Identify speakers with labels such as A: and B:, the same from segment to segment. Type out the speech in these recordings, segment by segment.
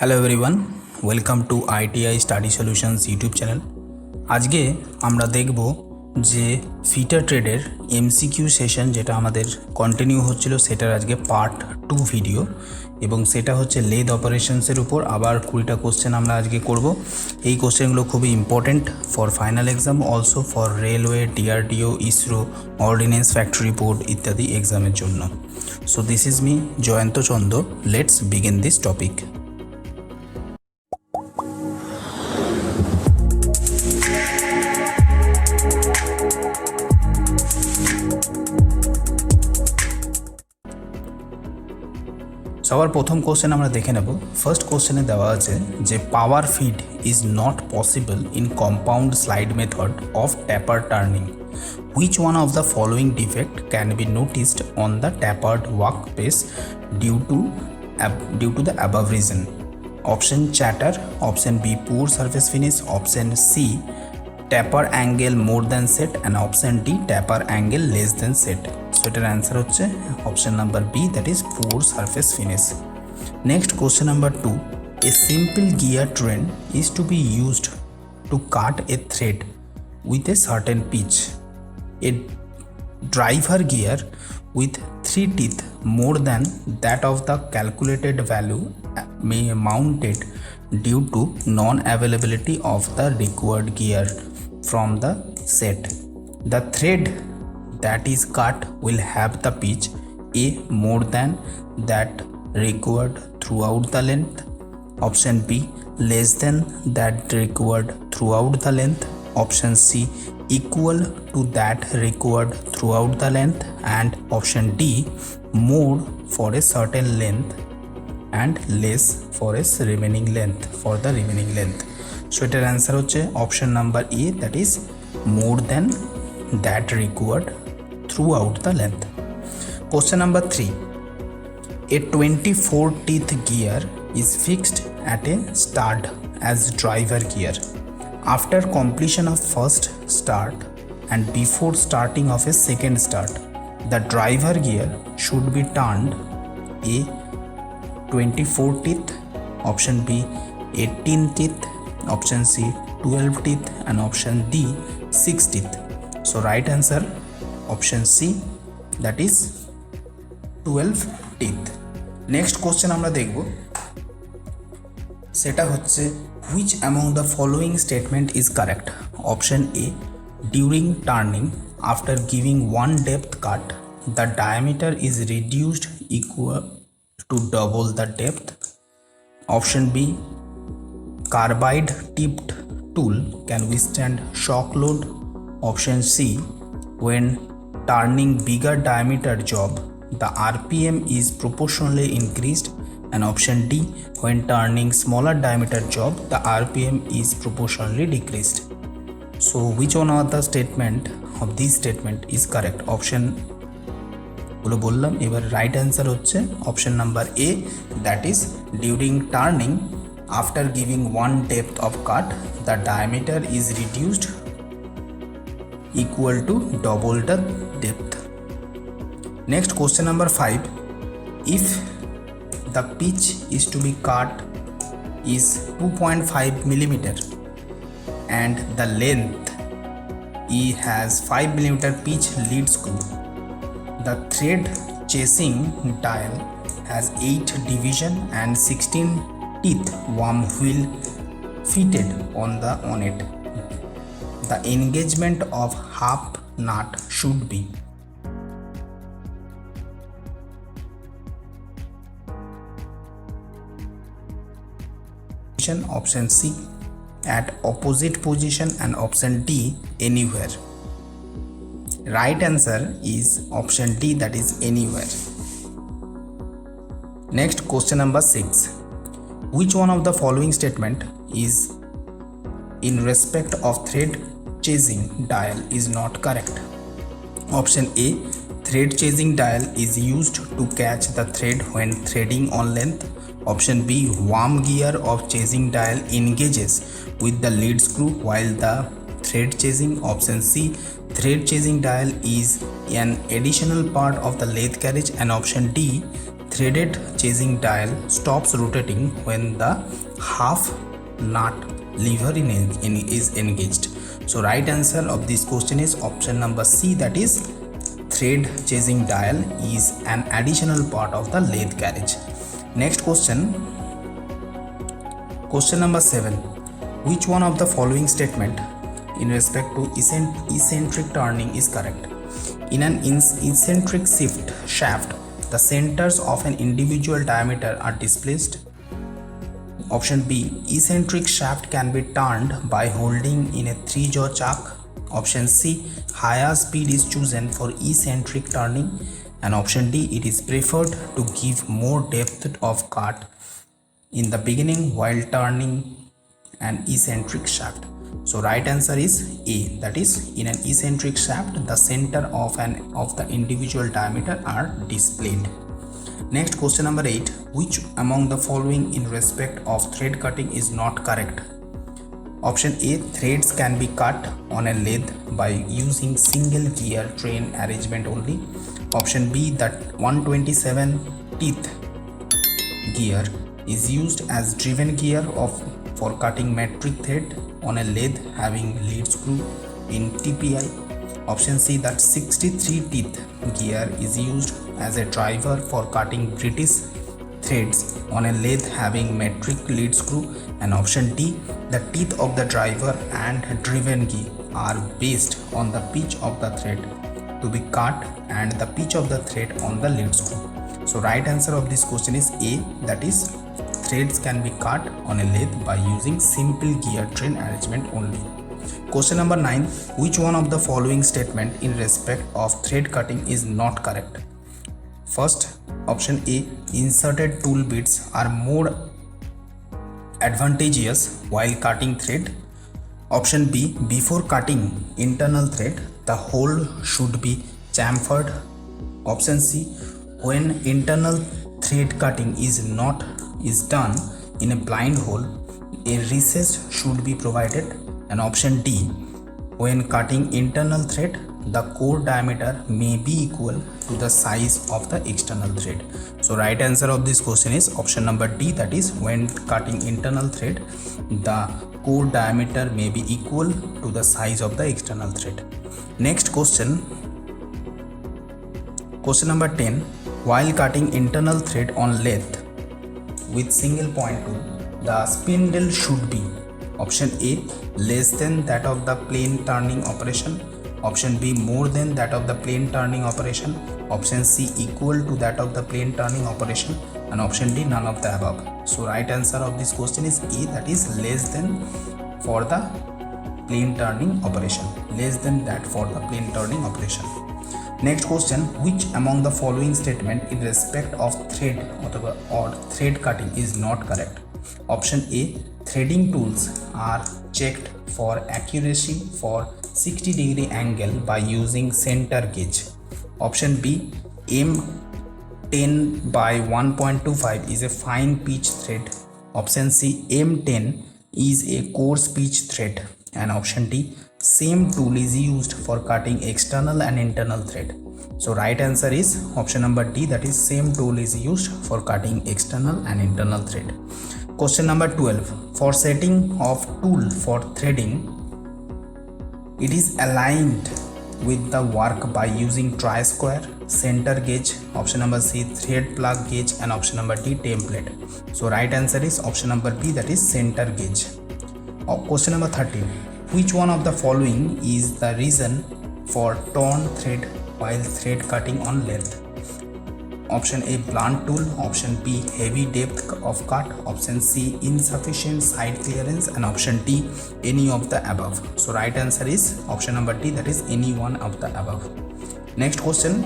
A: Hello everyone, welcome to ITI study solutions YouTube channel. আজকে আমরা দেখব যে ফিটার ট্রেডের এমসিকিউ সেশন যেটা আমাদের কন্টিনিউ হচ্ছিল সেটার আজকে পার্ট 2 ভিডিও, এবং সেটা হচ্ছে লেদ অপারেশনসের উপর আবার 20টা কোশ্চেন আমরা আজকে করব। এই কোশ্চেনগুলো খুবই important for final exam, also for railway, DRDO, ISRO, ordnance factory board ইত্যাদি এক্সামের জন্য। So this is me Joyanta Chanda. Let's begin this topic. সবার প্রথম কোশ্চেন আমরা দেখে নেব। ফার্স্ট কোশ্চেনে দেওয়া আছে যে power feed is not possible in compound slide method of taper turning. Which one of the following defect can be noticed on the tapered work piece due to the above reason? Option chatter, option B poor surface finish, option C taper angle more than set, and option D taper angle less than set. So এটার answer হচ্ছে option number B, that is poor surface finish. Next question number 2, a simple gear train is to be used to cut a thread with a certain pitch. A driver gear with 3 teeth more than that of the calculated value may mounted due to non-availability of the required gear from the set. The thread that is cut will have the pitch A more than that required throughout the length. Option B less than that required throughout the length. Option C equal to that required throughout the length, and option D more for a certain length and less for a remaining length for the remaining length. So এটার answer হচ্ছে option number A, that is more than that required throughout the length. Question number 3, a 24 teeth gear is fixed at a stud as driver gear. After completion of first start and before starting of a second start, the driver gear should be turned A 24 teeth, option B 18 teeth, option C 12 teeth, and option D 6 teeth. So right answer option C, that is 12 teeth. Next question আমরা দেখব, সেটা হচ্ছে which among the following statement is correct? Option A, during turning after giving one depth cut the diameter is reduced equal to double the depth. Option B, carbide tipped tool can withstand shock load. Option C, when turning bigger diameter job the RPM is proportionally increased, and option D, when turning smaller diameter job the RPM is proportionally decreased. So which one of the statement of this statement is correct? Option গুলো বললাম, এবার right answer হচ্ছে option number A, that is during turning after giving one depth of cut the diameter is reduced equal to double the depth. Next question number 5, if the pitch is to be cut is 2.5 millimeter and the length E has 5 millimeter pitch lead screw, the thread chasing dial has 8 division and 16 teeth worm wheel fitted on it. The engagement of half nut should be option C at opposite position, and option D anywhere. Right answer is option D, that is anywhere. Next question number 6, which one of the following statement is in respect of thread chasing dial is not correct? Option A, thread chasing dial is used to catch the thread when threading on length. Option B, worm gear of chasing dial engages with the lead screw while the thread chasing. Option C, thread chasing dial is an additional part of the lathe carriage, and option D, threaded chasing dial stops rotating when the half nut lever is engaged. So right answer of this question is option number C, that is thread chasing dial is an additional part of the lathe carriage. Next question number 7. Which one of the following statement in respect to eccentric turning is correct? In an eccentric shaft, the centers of an individual diameter are displaced. Option B, eccentric shaft can be turned by holding in a 3-jaw chuck. Option C, higher speed is chosen for eccentric turning. And option D, it is preferred to give more depth of cut in the beginning while turning an eccentric shaft. So right answer is A, that is in an eccentric shaft the center of the individual diameter are displayed. Next question number 8. Which among the following in respect of thread cutting is not correct? Option A, threads can be cut on a lathe by using single gear train arrangement only. Option B, that 127 teeth gear is used as driven gear for cutting metric thread on a lathe having lead screw in TPI. Option C, that 63 teeth gear is used as a driver for cutting British threads on a lathe having metric lead screw. And option D, the teeth of the driver and driven gear are based on the pitch of the thread to be cut and the pitch of the thread on the lead screw. So right answer of this question is A, that is threads can be cut on a lathe by using simple gear train arrangement only. Question number 9. Which one of the following statement in respect of thread cutting is not correct? First, option A, inserted tool bits are more advantageous while cutting thread. Option B, before cutting internal thread, the hole should be chamfered. Option C, when internal thread cutting is done in a blind hole, a recess should be provided. And option D, when cutting internal thread, the core diameter may be equal to the size of the external thread. So right answer of this question is option number D, that is when cutting internal thread, the core diameter may be equal to the size of the external thread. Next question number 10. While cutting internal thread on lathe with single point tool, the spindle should be option A, less than that of the plane turning operation. Option B, more than that of the plane turning operation. Option C, equal to that of the plane turning operation. And option D, none of the above. So right answer of this question is A, that is less than for the plane turning operation. Less than that for the plane turning operation. Next question, which among the following statement in respect of thread or thread cutting is not correct? Option A, threading tools are checked for accuracy for 60-degree angle by using center gauge. Option B, M10 by 1.25 is a fine pitch thread. Option C, M10 is a coarse pitch thread. And option D, same tool is used for cutting external and internal thread. So right answer is option number D, that is same tool is used for cutting external and internal thread. Question number 12. For setting of tool for threading, it is aligned with the work by using tri-square, center gauge, option number C, thread plug gauge, and option number D, template. So right answer is option number B, that is center gauge. Question number 13. Which one of the following is the reason for torn thread while thread cutting on lathe? Option A, blunt tool. Option B, heavy depth of cut. Option C, insufficient side clearance. And option D, any of the above. So right answer is option number D, that is any one of the above. Next question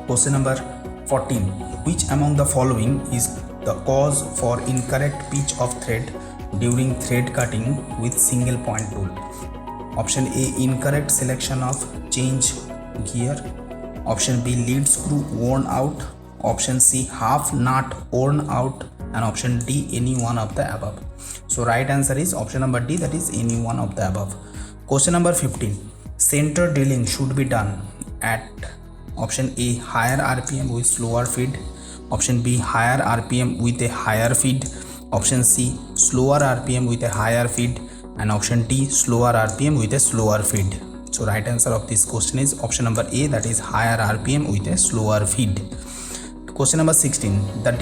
A: number 14. Which among the following is the cause for incorrect pitch of thread during thread cutting with single point tool? Option A, incorrect selection of change gear. Option B, lead screw worn out. Option C, half nut worn out. And option D, any one of the above. So right answer is option number D, that is any one of the above. Question number 15. Center drilling should be done at option A, higher RPM with slower feed. Option B, higher RPM with a higher feed. Option C, slower RPM with a higher feed. And option D, slower RPM with a slower feed. So right answer of this question is option number A, that is higher RPM with a slower feed. Question number 16. The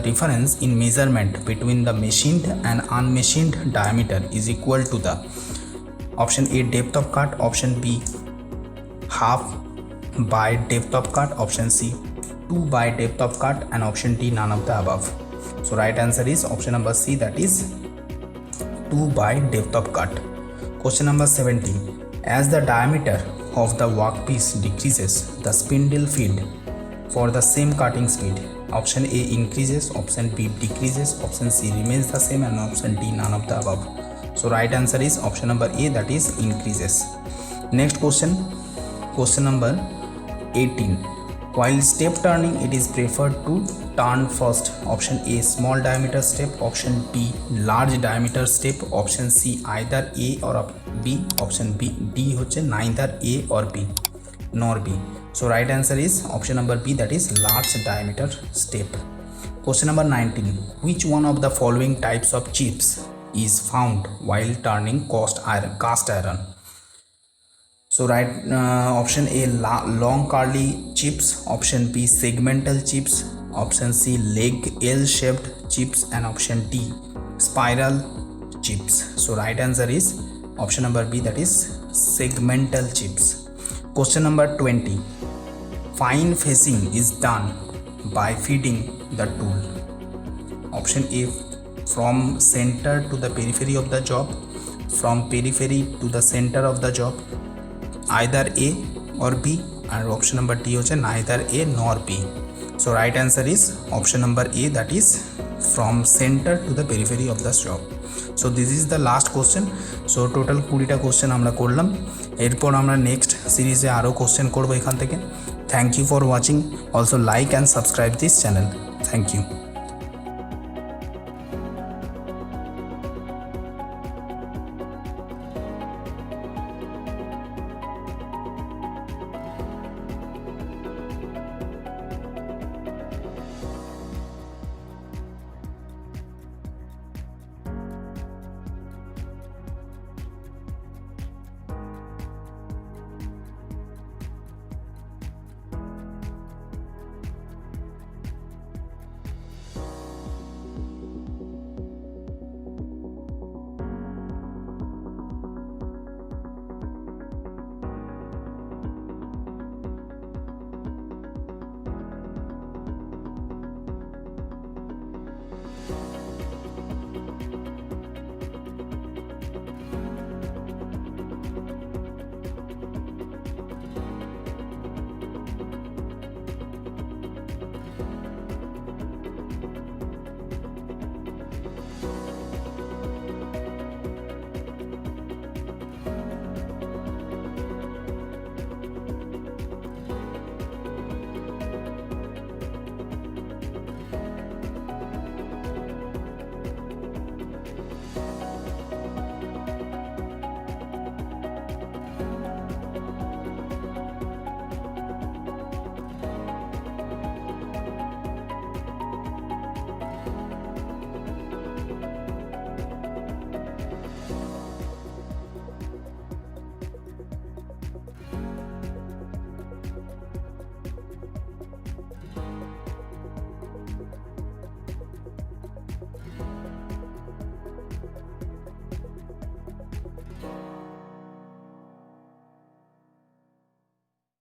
A: difference in measurement between the machined and unmachined diameter is equal to the option A, depth of cut. Option B, half by depth of cut. Option C, 2 by depth of cut. And option D, none of the above. So right answer is option number C, that is 2 by depth of cut. Question number 17. As the diameter of the workpiece decreases, the spindle feed for the same cutting speed. Option A increases, option B decreases, option C remains the same, and option D, none of the above. So right answer is option number A, that is increases. Next question number 18. While step turning, it is preferred to turn first. Option A, small diameter step. Option B, large diameter step. Option C, either A or B. Option B, D হচ্ছে neither A or B nor B. So right answer is option number B, that is large diameter step. Question number 19. Which one of the following types of chips is found while turning cast iron? So right, option A, long curly chips. Option B, segmental chips. Option C, leg L-shaped chips. And option D, spiral chips. So right answer is option number B, that is segmental chips. Question number 20. Fine facing is done by feeding the tool. Option A, from center to the periphery of the job. From periphery to the center of the job. Either A or B. And option number D হচ্ছে neither A nor B. So right answer is option number A, that is from center to the periphery of the job. So this is the last question. So total 20টা question আমরা করলাম। এরপর আমরা next সিরিজে আরও question করবো এখান থেকে। Thank you for watching. Also like and subscribe this channel. Thank you.